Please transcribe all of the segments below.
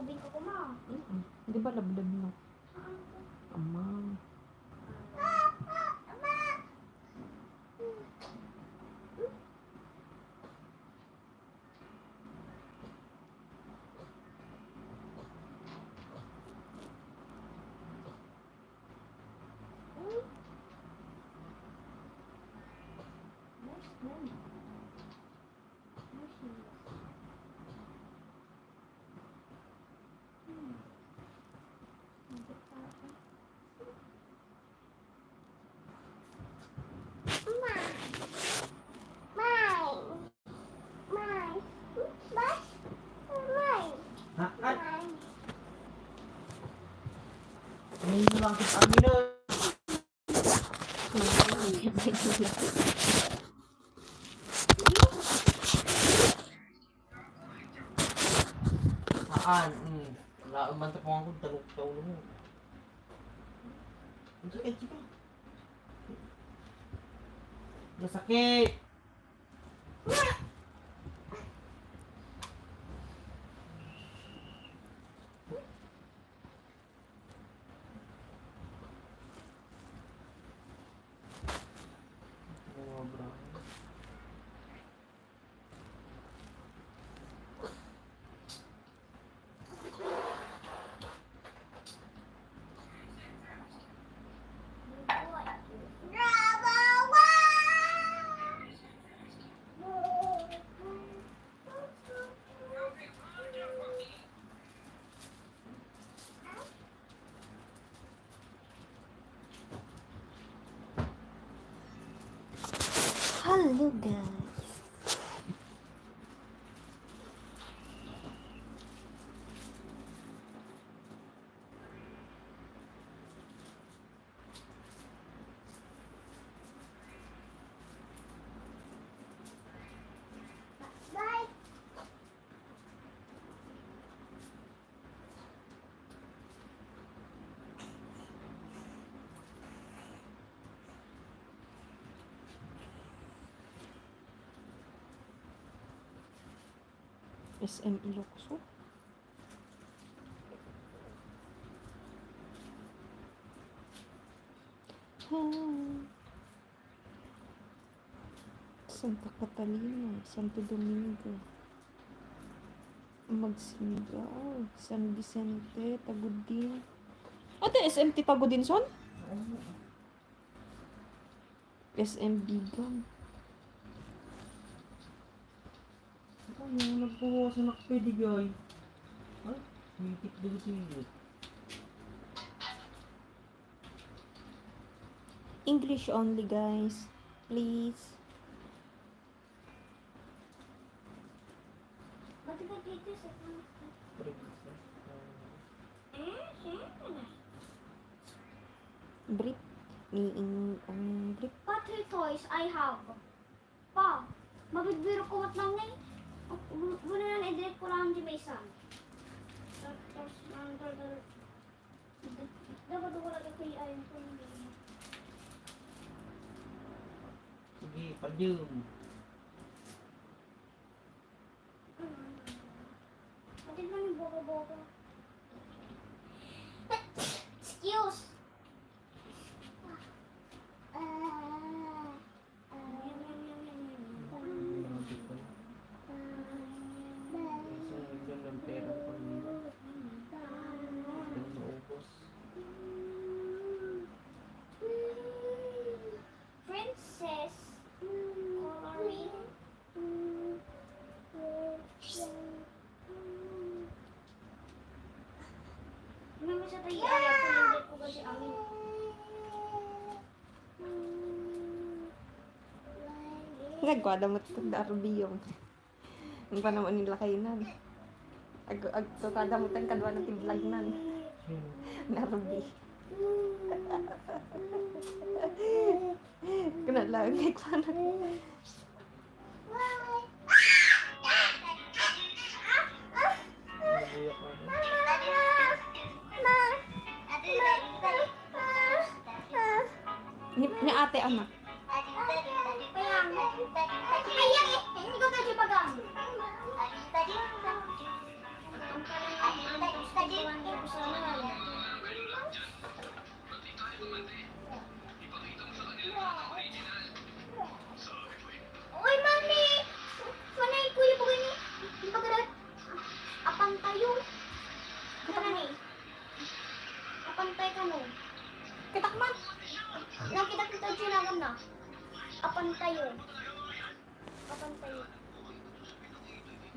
Kabing ko kuma. Di ba lablab na? Ama. Ngayon lang kita amino. Wala man ta pang akong talok sa ulo mo. Ang sakit, sige. Masakit. Hello guys. SM Ilocos. Santa Catalina, Santo Domingo, Magsingaw, San Vicente, Tagudin. Ate, SMT Tagudin son? SM Bigang. Ano nagpuwa sa nakpedigay? Ay, mitik dito tingin. English only guys, please. Brief. Brief. What three toys I have? Pa, mabigbiro ko mat lang ngayon. Muna na i-delete ko lang di may isang. Dapat ko lang ito i-ayon ko. Sige, padyum. Patid lang yung boko-boko. Excuse! Princess coloring. Naman sa tayo ayaw ko hindi ko kasi amin. Nagwada mo ito darbi yung pa naman nila kainan. Kada mo tayong kadwa ng tiblag nan. Narbi. Kena lang ay kwana. Ni ate anak. Hindi ko pwede pag-amin. Uy, mami! Manay, kuya po gani. Di ba kada apang tayo? Kana ni. Apang tayo ka no. Kitak man. Nakita kita sinagam na. Apang tayo. Apang tayo.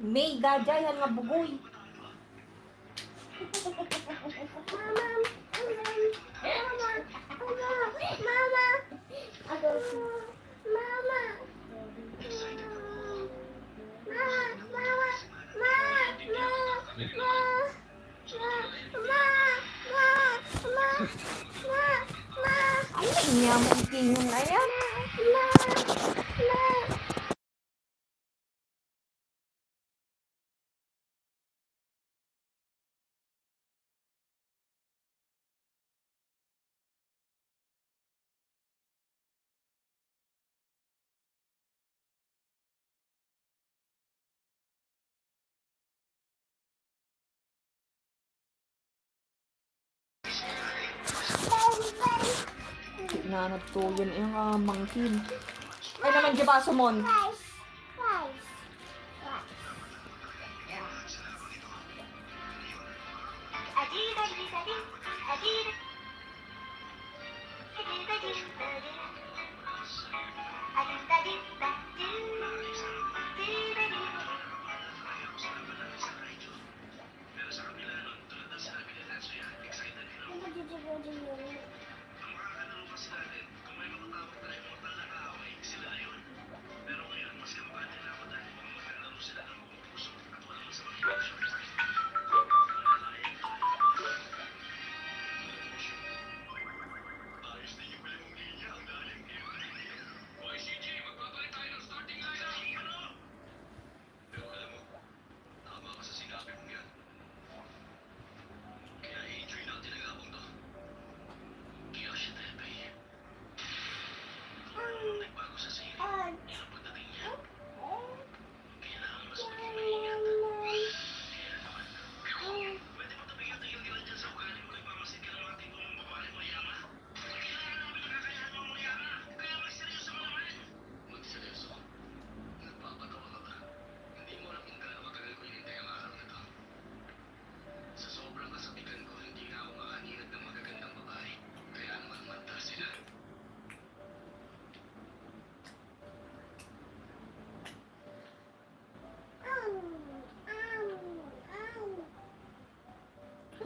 May gadya yan nga bugoy. Mama! Mama! Mama! Ako. Mama! Ay, nyaman kinyon na yan. Nanat to yun yung mangkin. Ay naman di ba sumon?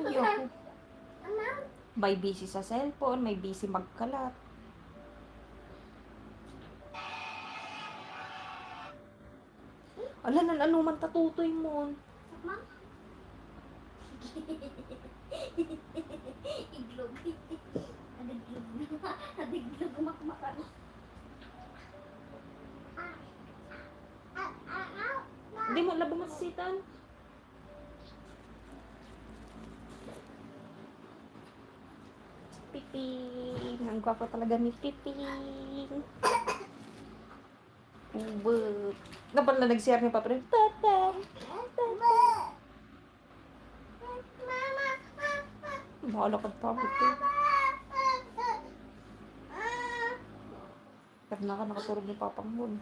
Ayoko. May busy sa cellphone, may busy magkalat. Ala nan ano man tatutoy mo. Ma'am? Iglog. Adiglog. Adiglog makmakan. Hindi mo labo masisitan. Piping. Ang gwapo talaga ni Piping. Ubek. Dapat na nag-share ni Papa rin. Tata. Bahala ka tapos ito. Karena ka nakaturog ni Papang Mon.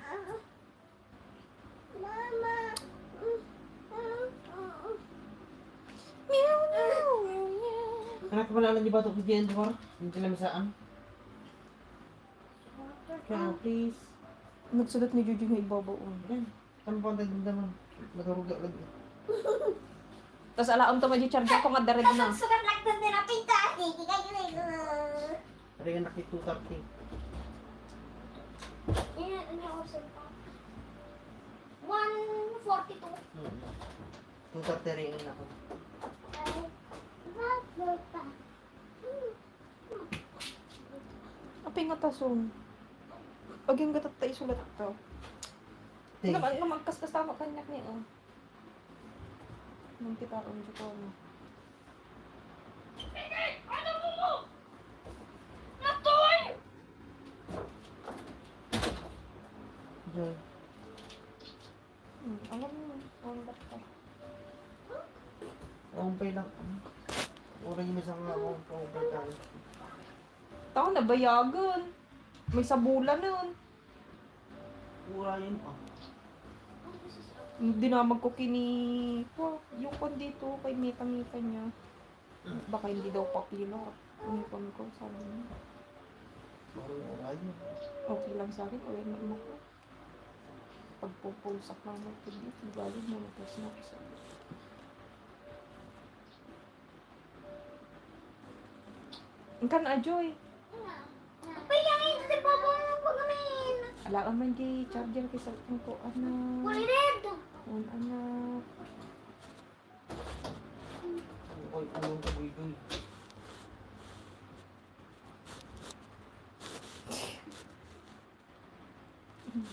Anak ko pala di batok di Endor. Yung kilamisaan. Kaya please. Nagsulat ni Juju ng ibabaw. Yan. Ano pa ang tagdaman? Maturuga lagi. Tapos alaam to mag-charge ako nga darig na. Sugat lang doon din ang pinta. Hindi kayo Pwede ka nakitutarti. Yan yung option pa. 142. Tutarte rin ako. Apay nga tason. Pag yung gatat tayo sulat to. Ting. Naman kaskas tama kanyak niya. Oh. Nung kita ko dito ko. Diyan. Alam mo, ang ba't ka? Pura yung isang ako, pang-upertan. Tao na bayagan. May sabulan nun. Pura yun pa. Hindi na magkukini. Yung kon dito kay mita-mita niya. Baka hindi daw papilo. Uniform ko, sabi niya. Parang pura yun. Okay lang sa akin, away na mo ko. Pagpupulsak lang mo ito dito, galing mo matas na ko sa ang kan Joy. Payangin sa papa mo pagamin. Alaan man di charger kay sa ko anak. Kulay red. Anak. Ay, ulong ka buy-buy.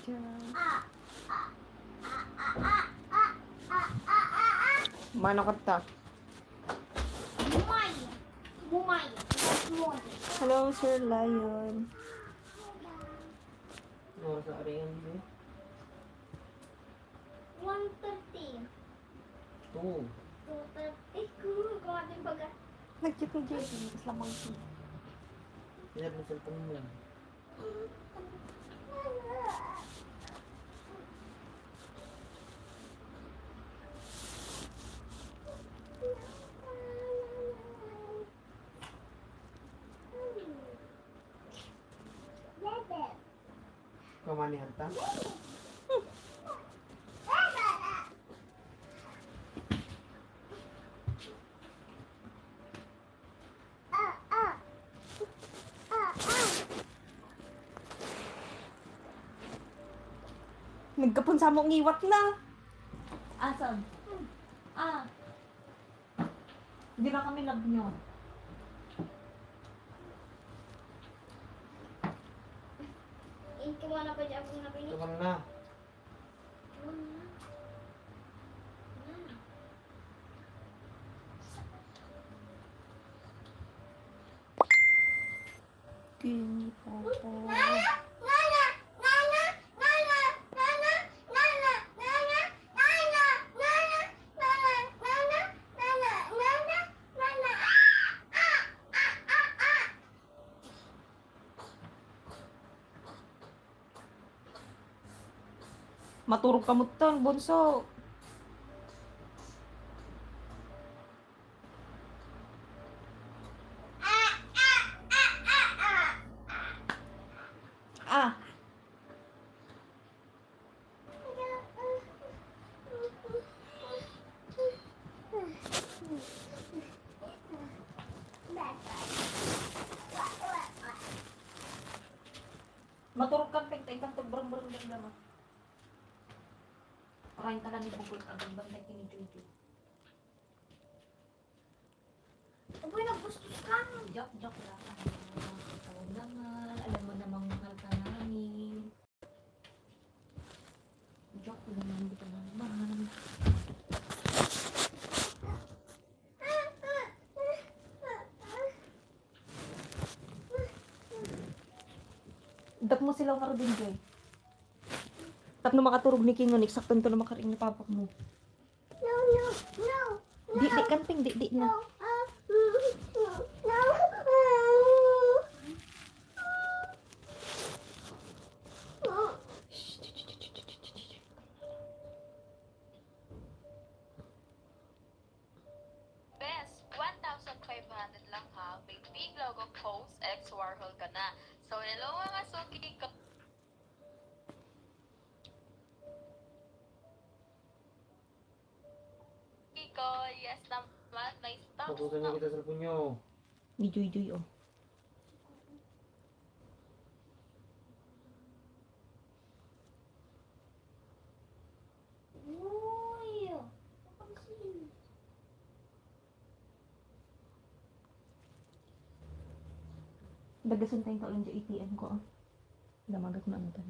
Diyan. Ah. Mana kata? Bumay. Bumay. Bumay. Hello, Sir Lion. Ano sa aringan dito? 130. Oo. 230. Kung ating baga. Nag-check ni JD, islamang si. Pinag na cellphone mo. Kamanihan ta? Nagkapon sa mong iwat na. Asam? Hindi na kami love nyo. Kung ano pa dyan kung napinig. Ito na. Kini papa. Maturog ka mo tan, bunso. Ah. Maturog ka, pegtay kang tagbrang-brang lang. Kain ka lang ni Bugol ang banday kini-Jojo. Uy, nagpustos ka. Joke lang. Ikaw naman, alam mo namang mahal ka namin. Joke naman, hindi ka naman. Dap mo sila karo din, Joy. Tap na makaturog ni King Onyx, saktan to na makaring na papak mo. No. Di kanting, di na. Best, 1,500 lang ha. May big logo post, X Warhol ka na. So, hello mga suki ko. Yes naman, may stocks Tapusan niyo kita sa cellphone niyo. Ni Joy, oh. Uy. Napansin. Dagasan tayong kaulan dyan ATM ko, oh. Damagat na ang tan.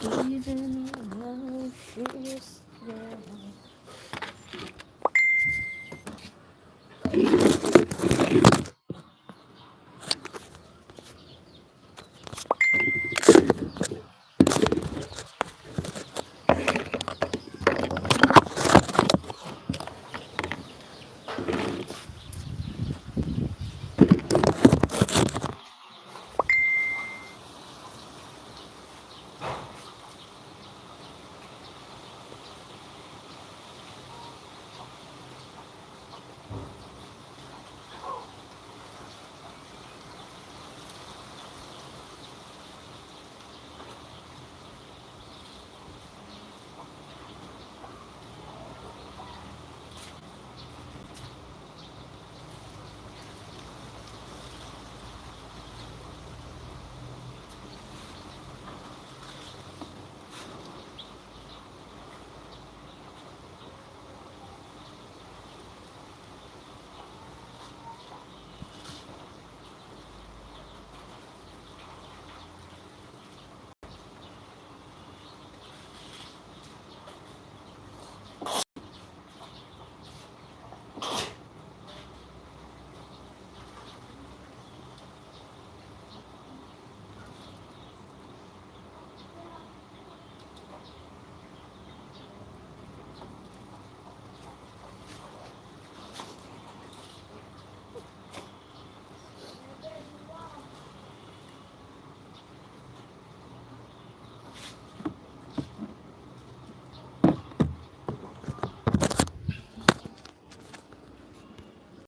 Even when life is there.